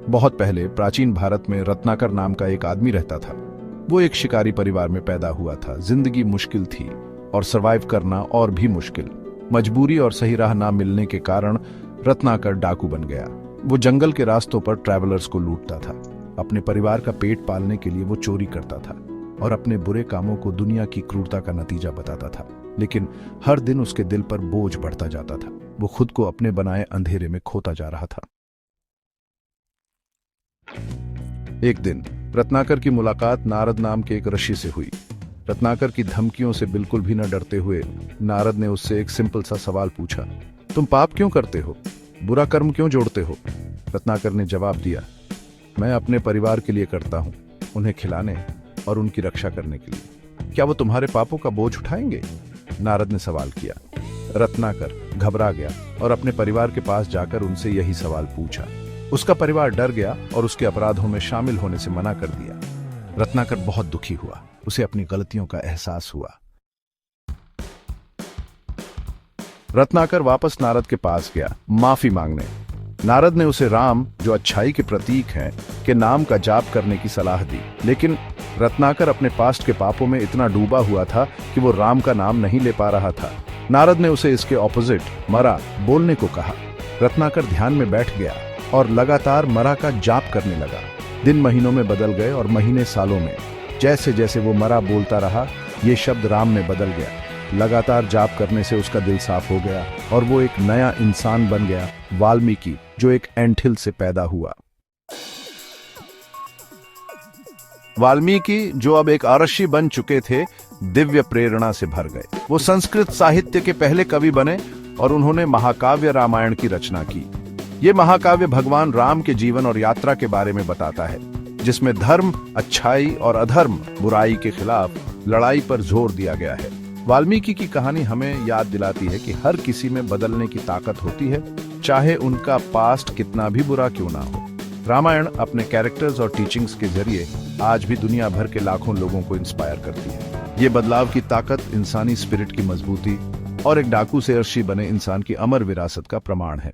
बहुत पहले प्राचीन भारत में रत्नाकर नाम का एक आदमी रहता था। वो एक शिकारी परिवार में पैदा हुआ था। जिंदगी मुश्किल थी और सरवाइव करना और भी मुश्किल। मजबूरी और सही राह ना मिलने के कारण रत्नाकर डाकू बन गया। वो जंगल के रास्तों पर ट्रैवलर्स को लूटता था। अपने परिवार का पेट पालने के लिए वो चोरी करता था और अपने बुरे कामों को दुनिया की क्रूरता का नतीजा बताता था। लेकिन हर दिन उसके दिल पर बोझ बढ़ता जाता था। वो खुद को अपने बनाए अंधेरे में खोता जा रहा था। एक दिन रत्नाकर की मुलाकात नारद नाम के एक ऋषि से हुई। रत्नाकर की धमकियों से बिल्कुल भी न डरते हुए नारद ने उससे एक सिंपल सा सवाल पूछा, तुम पाप क्यों करते हो, बुरा कर्म क्यों जोड़ते हो? रत्नाकर ने जवाब दिया, मैं अपने परिवार के लिए करता हूं, उन्हें खिलाने और उनकी रक्षा करने के लिए। क्या वो तुम्हारे पापों का बोझ उठाएंगे? नारद ने सवाल किया। रत्नाकर घबरा गया और अपने परिवार के पास जाकर उनसे यही सवाल पूछा। उसका परिवार डर गया और उसके अपराधों में शामिल होने से मना कर दिया। रत्नाकर बहुत दुखी हुआ। उसे अपनी गलतियों का एहसास हुआ। रत्नाकर वापस नारद के पास गया माफी मांगने। नारद ने उसे राम, जो अच्छाई के प्रतीक हैं, के नाम का जाप करने की सलाह दी। लेकिन रत्नाकर अपने पास्ट के पापों में इतना डूबा हुआ था कि वो राम का नाम नहीं ले पा रहा था। नारद ने उसे इसके ऑपोजिट मरा बोलने को कहा। रत्नाकर ध्यान में बैठ गया और लगातार मरा का जाप करने लगा। दिन महीनों में बदल गए और महीने सालों में। जैसे जैसे वो मरा बोलता रहा, ये शब्द राम में बदल गया। लगातार जाप करने से उसका दिल साफ हो गया और वो एक नया इंसान बन गया, वाल्मीकि, जो एक एंटिल से पैदा हुआ। वाल्मीकि, जो अब एक आरषि बन चुके थे, दिव्य प्रेरणा से भर गए। वो संस्कृत साहित्य के पहले कवि बने और उन्होंने महाकाव्य रामायण की रचना की। ये महाकाव्य भगवान राम के जीवन और यात्रा के बारे में बताता है, जिसमें धर्म, अच्छाई और अधर्म, बुराई के खिलाफ लड़ाई पर जोर दिया गया है। वाल्मीकि की कहानी हमें याद दिलाती है कि हर किसी में बदलने की ताकत होती है, चाहे उनका पास्ट कितना भी बुरा क्यों ना हो। रामायण अपने कैरेक्टर्स और टीचिंग्स के जरिए आज भी दुनिया भर के लाखों लोगों को इंस्पायर करती है। ये बदलाव की ताकत, इंसानी स्पिरिट की मजबूती और एक डाकू से अर्शी बने इंसान की अमर विरासत का प्रमाण है।